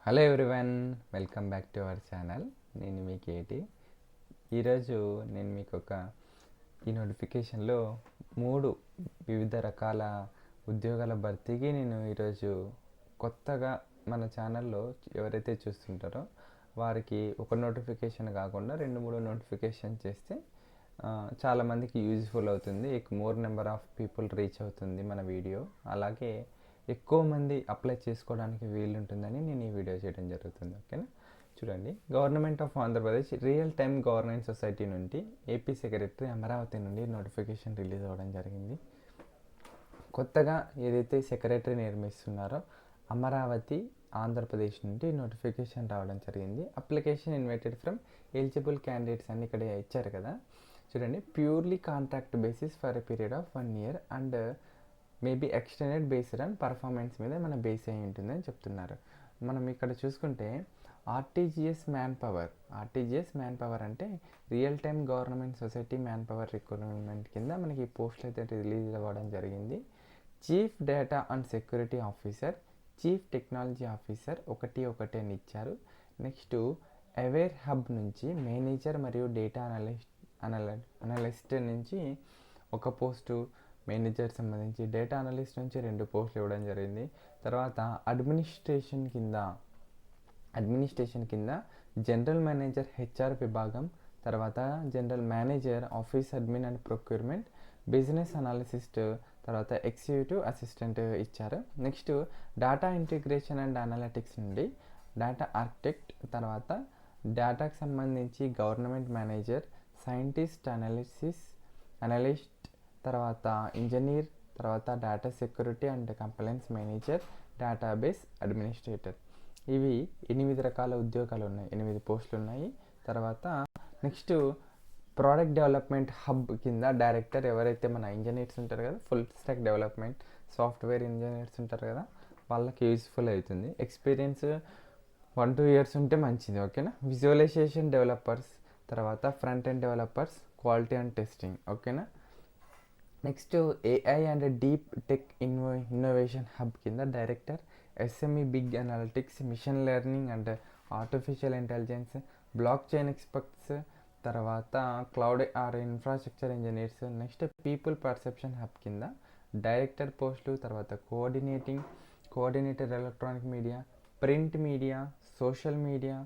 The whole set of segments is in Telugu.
Hello everyone, welcome back to our channel. నేను మీ కేటి. ఈరోజు నేను మీకు ఈ నోటిఫికేషన్లో 3 వివిధ రకాల ఉద్యోగాల భర్తీకి నేను ఈరోజు కొత్తగా మన ఛానల్లో ఎవరైతే చూస్తుంటారో వారికి ఒక నోటిఫికేషన్ కాకుండా 2-3 నోటిఫికేషన్ చేస్తే చాలామందికి యూజ్ఫుల్ అవుతుంది. More number of people reach అవుతుంది మన వీడియో. అలాగే ఎక్కువ మంది అప్లై చేసుకోవడానికి వీలుంటుందని నేను ఈ వీడియో చేయడం జరుగుతుంది. ఓకేనా, చూడండి. Government of Andhra Pradesh real time governance society నుండి ఏపీ సెక్రటరీ అమరావతి నుండి నోటిఫికేషన్ రిలీజ్ అవ్వడం జరిగింది. కొత్తగా ఏదైతే సెక్రటరీ నిర్మిస్తున్నారో అమరావతి ఆంధ్రప్రదేశ్ నుండి నోటిఫికేషన్ రావడం జరిగింది. Application invited from eligible candidates అని ఇక్కడ ఇచ్చారు కదా. చూడండి, purely contract basis for a period of 1 year and maybe extended based on performance మీద మన బేస్ అయి ఉంటుందని చెప్తున్నారు. మనం ఇక్కడ చూసుకుంటే ఆర్టీజీఎస్ మ్యాన్ పవర్ అంటే real time government society man power recruitment కింద మనకి పోస్టులు అయితే రిలీజ్ అవ్వడం జరిగింది. Chief data and security officer, chief technology officer ఒకటి అని ఇచ్చారు. నెక్స్ట్ అవేర్ హబ్ నుంచి మేనేజర్ మరియు డేటా అనలిస్ట్ నుంచి ఒక పోస్టు, మేనేజర్ సంబంధించి డేటా అనలిస్ట్ నుంచి 2 పోస్టులు ఇవ్వడం జరిగింది. తర్వాత అడ్మినిస్ట్రేషన్ కింద జనరల్ మేనేజర్ హెచ్ఆర్ విభాగం, తర్వాత general manager office admin and procurement, business analyst, తర్వాత ఎగ్జిక్యూటివ్ అసిస్టెంట్ ఇచ్చారు. Next data integration and analytics నుండి డేటా ఆర్కిటెక్ట్, తర్వాత డేటాకు సంబంధించి గవర్నమెంట్ మేనేజర్, సైంటిస్ట్, అనలిస్ట్, తర్వాత ఇంజనీర్, తర్వాత data security and complains manager, database administrator. ఇవి 8 రకాల ఉద్యోగాలు ఉన్నాయి, 8 పోస్టులు ఉన్నాయి. తర్వాత నెక్స్ట్ ప్రోడక్ట్ డెవలప్మెంట్ హబ్ కింద డైరెక్టర్, ఎవరైతే మన ఇంజనీర్స్ ఉంటారు కదా, full stack development software engineers ఉంటారు కదా, వాళ్ళకి యూస్ఫుల్ అవుతుంది. ఎక్స్పీరియన్స్ 1-2 years ఉంటే మంచిది. ఓకేనా. విజువలైజేషన్ డెవలపర్స్, తర్వాత front end developers, quality and testing. ఓకేనా. Next AI and deep tech innovation hub కింద director, SME big analytics, machine learning and artificial intelligence, blockchain experts, తర్వాత cloud or infrastructure engineers. Next people perception hub కింద డైరెక్టర్ పోస్టులు, తర్వాత coordinator electronic media, print media, social media,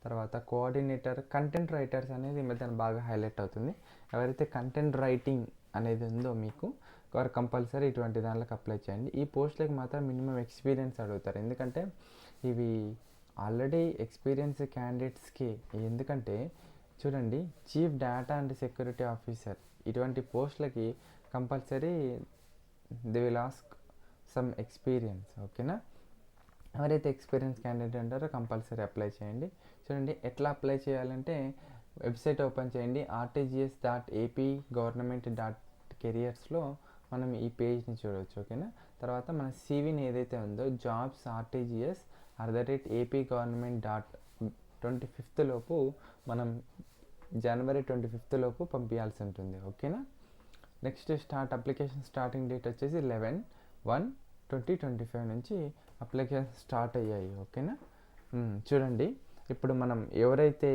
తర్వాత కోఆర్డినేటర్ కంటెంట్ రైటర్స్ అనేది ఈ మధ్యన బాగా హైలైట్ అవుతుంది. ఎవరైతే కంటెంట్ రైటింగ్ అనేది ఉందో మీకు, వారు కంపల్సరీ ఇటువంటి దాంట్లోకి అప్లై చేయండి. ఈ పోస్టులకు మాత్రం మినిమం ఎక్స్పీరియన్స్ అడుగుతారు, ఎందుకంటే ఇవి ఆల్రెడీ ఎక్స్పీరియన్స్ క్యాండిడేట్స్కి. ఎందుకంటే చూడండి, chief data and security officer ఇటువంటి పోస్టులకి compulsory they will ask some experience. ఓకేనా. ఎవరైతే ఎక్స్పీరియన్స్ క్యాండిడేట్ ఉంటారో కంపల్సరీ అప్లై చేయండి. చూడండి, ఎట్లా అప్లై చేయాలంటే వెబ్సైట్ ఓపెన్ చేయండి, rtgs.apgovernment.careersలో మనం ఈ పేజ్ని చూడవచ్చు. ఓకేనా. తర్వాత మన సీవీని ఏదైతే ఉందో జాబ్స్ rtgs@apgovernment.25 లోపు మనం January 25 లోపు పంపించాల్సి ఉంటుంది. ఓకేనా. నెక్స్ట్ అప్లికేషన్ స్టార్టింగ్ డేట్ వచ్చేసి 11/1/2025 నుంచి అప్లికేషన్ స్టార్ట్ అయ్యాయి. ఓకేనా. చూడండి, ఇప్పుడు మనం ఎవరైతే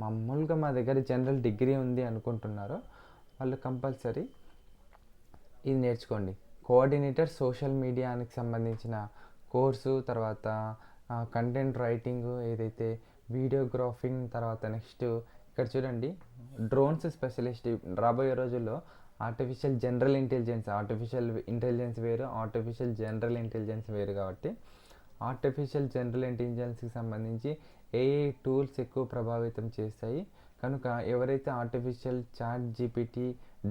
మామూలుగా మా దగ్గర జనరల్ డిగ్రీ ఉంది అనుకుంటున్నారో వాళ్ళు కంపల్సరీ ఇది నేర్చుకోండి. కోఆర్డినేటర్ సోషల్ మీడియాకి సంబంధించిన కోర్సు, తర్వాత కంటెంట్ రైటింగ్, ఏదైతే వీడియోగ్రాఫింగ్, తర్వాత నెక్స్ట్ ఇక్కడ చూడండి డ్రోన్స్ స్పెషలిస్ట్. రాబోయే రోజుల్లో ఆర్టిఫిషియల్ ఇంటెలిజెన్స్ వేరు, ఆర్టిఫిషియల్ జనరల్ ఇంటెలిజెన్స్ వేరు. కాబట్టి ఆర్టిఫిషియల్ జనరల్ ఇంటెలిజెన్స్కి సంబంధించి ఏఐ టూల్స్ ఎక్కువ ప్రభావితం చేస్తాయి కనుక ఎవరైతే ఆర్టిఫిషియల్ ChatGPT,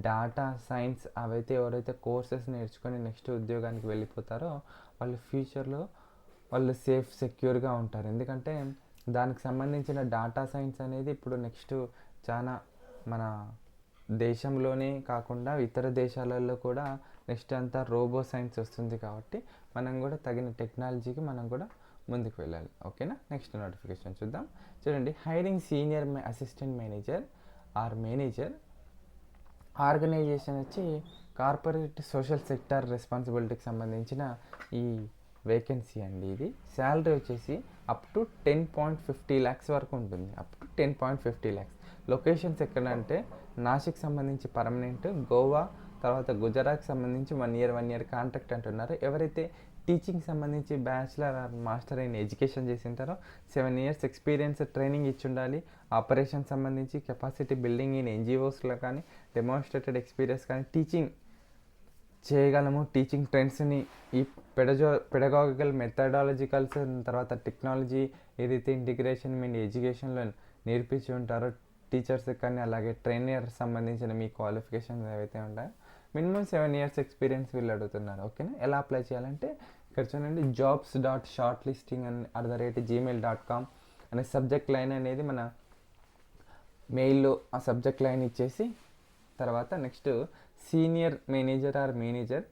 డేటా సైన్స్ అవైతే ఎవరైతే కోర్సెస్ నేర్చుకొని నెక్స్ట్ ఉద్యోగానికి వెళ్ళిపోతారో వాళ్ళు ఫ్యూచర్లో వాళ్ళు సెక్యూర్గా ఉంటారు. ఎందుకంటే దానికి సంబంధించిన డేటా సైన్స్ అనేది ఇప్పుడు నెక్స్ట్ చాలా మన దేశంలోనే కాకుండా ఇతర దేశాలలో కూడా నెక్స్ట్ అంతా రోబో సైన్స్ వస్తుంది. కాబట్టి మనం కూడా తగిన టెక్నాలజీకి మనం కూడా ముందుకు వెళ్ళాలి. ఓకేనా. నెక్స్ట్ నోటిఫికేషన్ చూద్దాం. చూడండి, hiring senior assistant manager organization వచ్చి కార్పొరేట్ సోషల్ సెక్టార్ రెస్పాన్సిబిలిటీకి సంబంధించిన ఈ వేకెన్సీ అండి ఇది. శాలరీ వచ్చేసి అప్ టు 10.50 lakhs వరకు ఉంటుంది, అప్ టు 10.50 lakhs. లొకేషన్స్ ఎక్కడంటే నాసిక్ సంబంధించి పర్మనెంట్, గోవా, తర్వాత గుజరాత్కి సంబంధించి 1 year కాంట్రాక్ట్ అంటున్నారు. ఎవరైతే టీచింగ్ సంబంధించి bachelor or master in education చేసి ఉంటారో 7 years ఎక్స్పీరియన్స్ ట్రైనింగ్ ఇచ్చి ఉండాలి. ఆపరేషన్ సంబంధించి కెపాసిటీ బిల్డింగ్ ఇన్ ఎన్జిఓస్లో కానీ డెమాన్స్ట్రేటెడ్ ఎక్స్పీరియన్స్ కానీ టీచింగ్ చేయగలము, టీచింగ్ ట్రెండ్స్ని, ఈ పెడగాగికల్ మెథడాలజికల్స్, తర్వాత టెక్నాలజీ ఏదైతే ఇంటిగ్రేషన్ మీ ఎడ్యుకేషన్లో నేర్పించి ఉంటారో టీచర్స్ కానీ అలాగే ట్రైనర్ సంబంధించిన మీ క్వాలిఫికేషన్స్ ఏవైతే ఉంటాయో మినిమం 7 years ఎక్స్పీరియన్స్ వీళ్ళు అడుగుతున్నారు. ఓకేనా. ఎలా అప్లై చేయాలంటే ఇక్కడ చూడండి, jobs.shortlisting@gmail.com అనే సబ్జెక్ట్ లైన్ అనేది మన మెయిల్లో ఆ సబ్జెక్ట్ లైన్ ఇచ్చేసి తర్వాత next senior manager or manager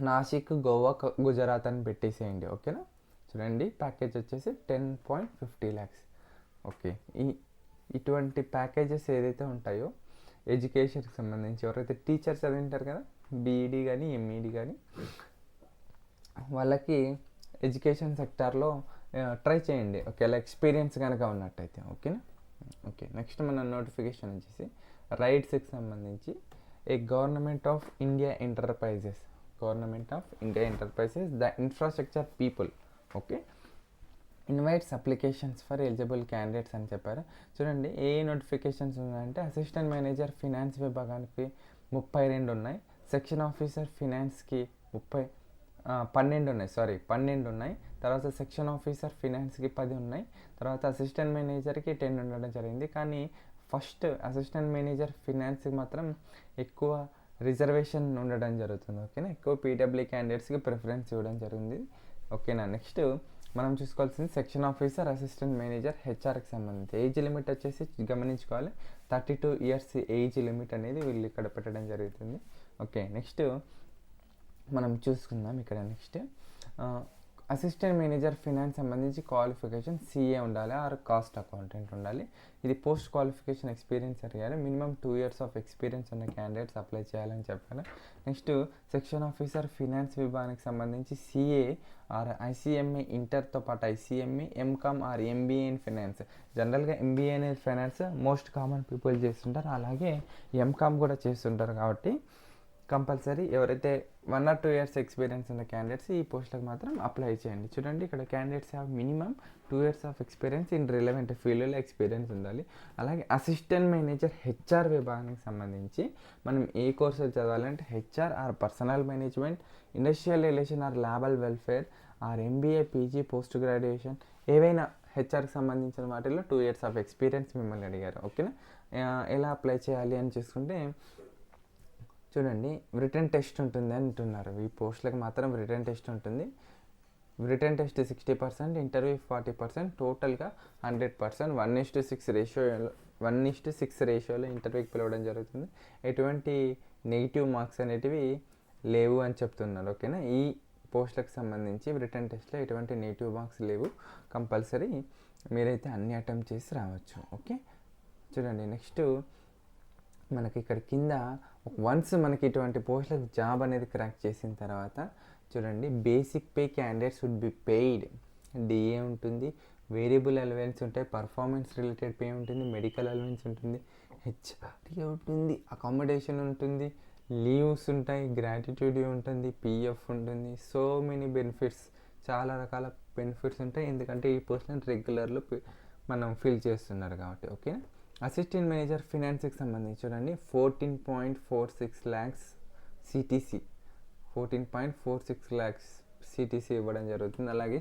Nashik, Goa, Gujarat అని పెట్టేసేయండి. ఓకేనా. చూడండి, ప్యాకేజ్ వచ్చేసి 10.50 lakhs. ఓకే. ఇటువంటి ప్యాకేజెస్ ఏదైతే ఉంటాయో ఎడ్యుకేషన్కి సంబంధించి ఎవరైతే టీచర్స్ చదివింటారు కదా, బీఈడీ కానీ ఎంఈడీ కానీ, వాళ్ళకి ఎడ్యుకేషన్ సెక్టార్లో ట్రై చేయండి ఒకవేళ ఎక్స్పీరియన్స్ కనుక ఉన్నట్టయితే. ఓకేనా. ఓకే. నెక్స్ట్ మన నోటిఫికేషన్ వచ్చేసి రైట్స్కి సంబంధించి government of India enterprises the infrastructure people. Okay. Invites applications for eligible candidates అని చెప్పారు. చూడండి, ఏ నోటిఫికేషన్స్ ఉన్నాయంటే అసిస్టెంట్ మేనేజర్ ఫినాన్స్ విభాగానికి 32 ఉన్నాయి, సెక్షన్ ఆఫీసర్ ఫినాన్స్కి 12 ఉన్నాయి, తర్వాత సెక్షన్ ఆఫీసర్ ఫినాన్స్కి 10 ఉన్నాయి, తర్వాత అసిస్టెంట్ మేనేజర్కి 10 ఉండడం జరిగింది. కానీ ఫస్ట్ అసిస్టెంట్ మేనేజర్ ఫినాన్స్కి మాత్రం ఎక్కువ రిజర్వేషన్ ఉండడం జరుగుతుంది. ఓకేనా. ఎక్కువ పీడబ్ల్యూ క్యాండిడేట్స్కి ప్రిఫరెన్స్ ఇవ్వడం జరిగింది. ఓకేనా. నెక్స్ట్ మనం చూసుకోవాల్సింది సెక్షన్ ఆఫీసర్ అసిస్టెంట్ మేనేజర్ హెచ్ఆర్కి సంబంధించి ఏజ్ లిమిట్ వచ్చేసి గమనించుకోవాలి, 32 years ఏజ్ లిమిట్ అనేది వీళ్ళు ఇక్కడ పెట్టడం జరుగుతుంది. ఓకే. నెక్స్ట్ మనం చూసుకుందాం ఇక్కడ. నెక్స్ట్ అసిస్టెంట్ మేనేజర్ ఫినాన్స్ సంబంధించి క్వాలిఫికేషన్ సిఏ ఉండాలి ఆర్ కాస్ట్ అకౌంటెంట్ ఉండాలి. ఇది పోస్ట్ క్వాలిఫికేషన్ ఎక్స్పీరియన్స్ అడిగారు. మినిమం 2 years ఆఫ్ ఎక్స్పీరియన్స్ ఉన్న క్యాండిడేట్స్ అప్లై చేయాలని చెప్పారు. నెక్స్ట్ సెక్షన్ ఆఫీసర్ ఫినాన్స్ విభాగానికి సంబంధించి సిఏ ఆర్ ఐసీఎంఏ ఇంటర్తో పాటు ICMA, MCom or MBA in finance. జనరల్గా ఎంబీఏ అనేది ఫైనాన్స్ మోస్ట్ కామన్ పీపుల్ చేస్తుంటారు, అలాగే ఎంకామ్ కూడా చేస్తుంటారు. కాబట్టి కంపల్సరీ ఎవరైతే 1 or 2 years ఎక్స్పీరియన్స్ ఉన్న క్యాండిడేట్స్ ఈ పోస్టులకు మాత్రం అప్లై చేయండి. చూడండి, ఇక్కడ candidates have minimum 2 years of experience in relevant ఫీల్డ్లో ఎక్స్పీరియన్స్ ఉండాలి. అలాగే అసిస్టెంట్ మేనేజర్ హెచ్ఆర్ విభాగానికి సంబంధించి మనం ఏ కోర్సులు చదవాలంటే HR or personnel management, industrial relation or labour welfare or MBA, PG, post graduation ఏవైనా హెచ్ఆర్కి సంబంధించిన వాటిల్లో 2 years ఆఫ్ ఎక్స్పీరియన్స్ మిమ్మల్ని అడిగారు. ఓకేనా. ఎలా అప్లై చేయాలి అని చూసుకుంటే చూడండి, రిటర్న్ టెస్ట్ ఉంటుంది అంటున్నారు. ఈ పోస్టులకు మాత్రం రిటర్న్ టెస్ట్ ఉంటుంది. రిటర్న్ టెస్ట్ 60%, ఇంటర్వ్యూ 40%, టోటల్గా 100%. 1:6 రేషియోలో ఇంటర్వ్యూకి పిలవడం జరుగుతుంది. ఎటువంటి నెగిటివ్ మార్క్స్ అనేటివి లేవు అని చెప్తున్నారు. ఓకేనా. ఈ పోస్టులకు సంబంధించి రిటర్న్ టెస్ట్లో ఎటువంటి నెగిటివ్ మార్క్స్ లేవు. కంపల్సరీ మీరైతే అన్ని అటెంప్ట్ చేసి రావచ్చు. ఓకే. చూడండి, నెక్స్ట్ మనకి ఇక్కడ కింద వన్స్ మనకి ఇటువంటి పోస్టులకు జాబ్ అనేది క్రాక్ చేసిన తర్వాత చూడండి, basic pay candidates would be paid. DA ఉంటుంది, వేరియబుల్ అలవెన్స్ ఉంటాయి, పర్ఫార్మెన్స్ రిలేటెడ్ పే ఉంటుంది, మెడికల్ అలవెన్స్ ఉంటుంది, హెచ్ఆర్టీ ఉంటుంది, అకామిడేషన్ ఉంటుంది, లీవ్స్ ఉంటాయి, గ్రాట్యుటీ ఉంటుంది, పిఎఫ్ ఉంటుంది. సో మెనీ బెనిఫిట్స్, చాలా రకాల బెనిఫిట్స్ ఉంటాయి. ఎందుకంటే ఈ పోస్ట్ని రెగ్యులర్లో మనం ఫిల్ చేస్తున్నారు కాబట్టి. ఓకే. అసిస్టెంట్ మేనేజర్ ఫినాన్స్కి సంబంధించి చూడండి, 14.46 lakhs సిటీసీ, 14.46 lakhs సిటీసీ ఇవ్వడం జరుగుతుంది. అలాగే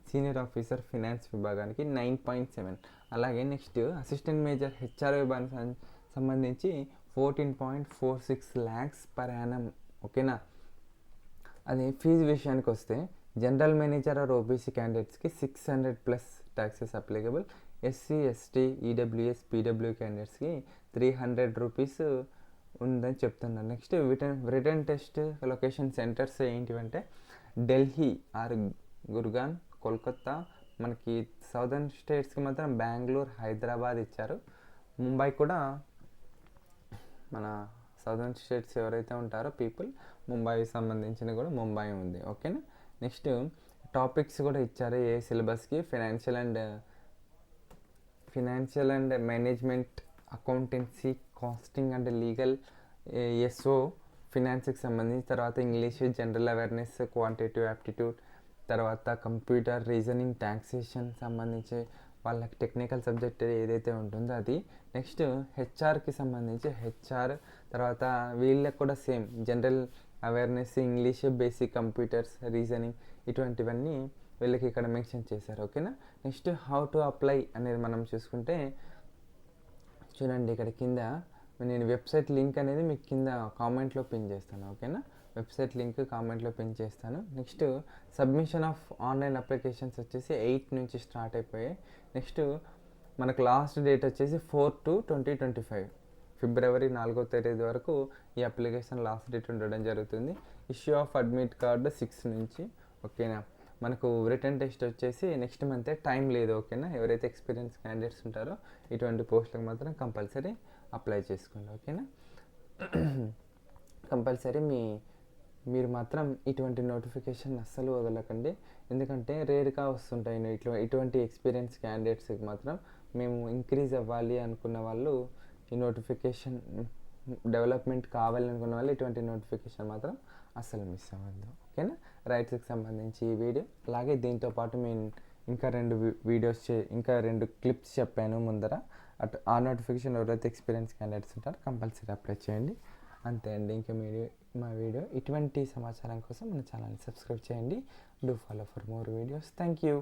సీనియర్ ఆఫీసర్ ఫినాన్స్ విభాగానికి 9.7. అలాగే నెక్స్ట్ అసిస్టెంట్ మేనేజర్ హెచ్ఆర్ విభాగానికి సంబంధించి 14.46 lakhs per annum. ఓకేనా. అదే ఫీజు విషయానికి వస్తే జనరల్ మేనేజర్ ఆర్ ఓబీసీ క్యాండిడేట్స్కి 600+ taxes applicable. SC, ST, EWS, PW క్యాండిడేట్స్కి 300 rupees ఉందని చెప్తున్నారు. Next written test location centres ఏంటివంటే ఢిల్లీ ఆర్ గుర్గాన్, కోల్కత్తా. మనకి సౌదర్న్ స్టేట్స్కి మాత్రం బెంగళూరు, హైదరాబాద్ ఇచ్చారు. ముంబై కూడా మన సౌదర్న్ స్టేట్స్ ఎవరైతే ఉంటారో పీపుల్, ముంబైకి సంబంధించిన కూడా ముంబై ఉంది. ఓకేనా. నెక్స్ట్ టాపిక్స్ కూడా ఇచ్చారు ఏ సిలబస్కి, financial and management, accountancy, costing and legal, SO ఫినాన్స్కి సంబంధించి, తర్వాత English, general awareness, quantitative aptitude, తర్వాత కంప్యూటర్, రీజనింగ్, ట్యాక్సేషన్ సంబంధించి వాళ్ళకి టెక్నికల్ సబ్జెక్ట్ ఏదైతే ఉంటుందో అది. నెక్స్ట్ హెచ్ఆర్కి సంబంధించి హెచ్ఆర్, తర్వాత వీళ్ళకి కూడా same general awareness, English, basic computers, reasoning ఇటువంటివన్నీ వీళ్ళకి ఇక్కడ మెన్షన్ చేశారు. ఓకేనా. నెక్స్ట్ హౌ టు అప్లై అనేది మనం చూసుకుంటే చూడండి, ఇక్కడ కింద నేను వెబ్సైట్ లింక్ అనేది మీకు కింద కామెంట్లో పిన్ చేస్తాను. ఓకేనా, వెబ్సైట్ లింక్ కామెంట్లో పిన్ చేస్తాను. Next submission of online applications వచ్చేసి 8 నుంచి స్టార్ట్ అయిపోయాయి. నెక్స్ట్ మనకు లాస్ట్ డేట్ వచ్చేసి 4/2/2025 ఫిబ్రవరి 4వ తేదీ వరకు ఈ అప్లికేషన్ లాస్ట్ డేట్ ఉండడం జరుగుతుంది. ఇష్యూ ఆఫ్ అడ్మిట్ కార్డు 6 నుంచి. ఓకేనా, మనకు రిటర్న్ టెస్ట్ వచ్చేసి నెక్స్ట్ మంతే, టైం లేదు. ఓకేనా, ఎవరైతే ఎక్స్పీరియన్స్ క్యాండిడేట్స్ ఉంటారో ఇటువంటి పోస్టులకు మాత్రం కంపల్సరీ అప్లై చేసుకోండి. ఓకేనా, కంపల్సరీ మీరు మాత్రం ఇటువంటి నోటిఫికేషన్ అస్సలు వదలకండి, ఎందుకంటే రేర్గా వస్తుంటాయి ఇటువంటి ఎక్స్పీరియన్స్ క్యాండిడేట్స్కి మాత్రం. మేము ఇంక్రీజ్ అవ్వాలి అనుకున్న వాళ్ళు, ఈ నోటిఫికేషన్ డెవలప్మెంట్ కావాలనుకున్న వాళ్ళు ఇటువంటి నోటిఫికేషన్ మాత్రం అస్సలు మిస్ అవ్వద్దు. ఓకేనా, రైట్స్కి సంబంధించి ఈ వీడియో, అలాగే దీంతోపాటు మేము ఇంకా 2 క్లిప్స్ చెప్పాను ముందర. ఆ నోటిఫికేషన్ ఎవరైతే ఎక్స్పీరియన్స్ క్యాండిడేట్స్ ఉంటారో కంపల్సరీ అప్లై చేయండి. అంతే అండి. ఇంకా మా వీడియో ఇటువంటి సమాచారం కోసం మన ఛానల్ని సబ్స్క్రైబ్ చేయండి. Do follow for more videos. Thank you.